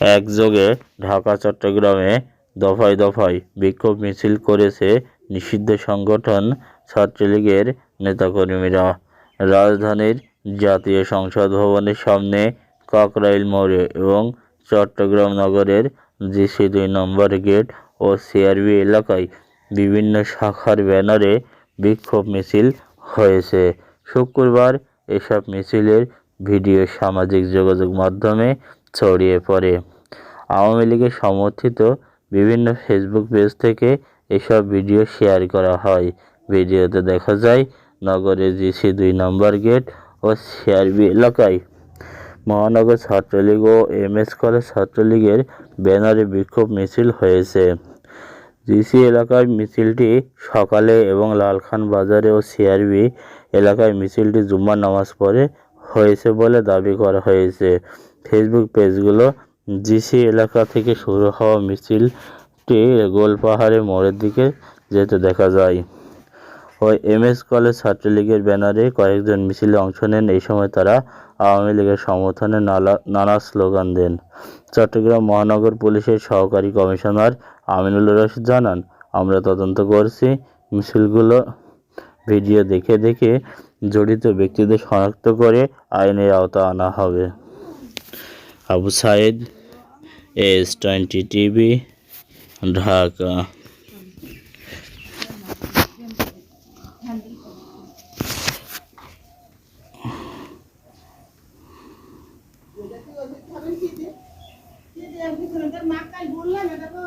একযোগে ঢাকা চট্টগ্রামে দফায় দফায় বিক্ষোভ মিছিল করেছে নিষিদ্ধ সংগঠন ছাত্রলীগের নেতাকর্মীরা। রাজধানীর জাতীয় সংসদ ভবনের সামনে, কাকরাইল মোড়ে এবং চট্টগ্রাম নগরের GC2 নম্বর গেট ও CRB এলাকায় বিভিন্ন শাখার ব্যানারে বিক্ষোভ মিছিল হয়েছে। শুক্রবার এসব মিছিলের ভিডিও সামাজিক যোগাযোগ মাধ্যমে ছড়িয়ে পড়ে। আওয়ামী লীগের সমর্থিত বিভিন্ন ফেসবুক পেজ থেকে এসব ভিডিও শেয়ার করা হয়। ভিডিওতে দেখা যায় নগরের GC2 নম্বর গেট ও CRB এলাকায় মহানগর ছাত্রলীগ ও MS কলেজ ছাত্রলীগের ব্যানারে বিক্ষোভ মিছিল হয়েছে। GC এলাকায় মিছিলটি সকালে এবং লালখান বাজারে ও CRB এলাকায় মিছিলটি জুম্মার নামাজ পড়ে হয়েছে বলে দাবি করা হয়েছে। ফেসবুক পেজগুলো GC এলাকা থেকে শুরু হওয়া মিছিলটি গোলপাহাড়ে মোড়ের দিকে যেতে দেখা যায়। ওই MS কলেজ ছাত্রলীগের ব্যানারে কয়েকজন মিছিলে অংশ নেন। এই সময় তারা আওয়ামী লীগের সমর্থনে নানা স্লোগান দেন। চট্টগ্রাম মহানগর পুলিশের সহকারী কমিশনার আমিনুল রশিদ জানান, আমরা তদন্ত করছি। মিছিলগুলো ভিডিও দেখে জড়িত ব্যক্তিদের শনাক্ত করে আইনের আওতায় আনা হবে। Abu Saeed, AS20 TV, Dhaka. মাকাই বললাম এটা তো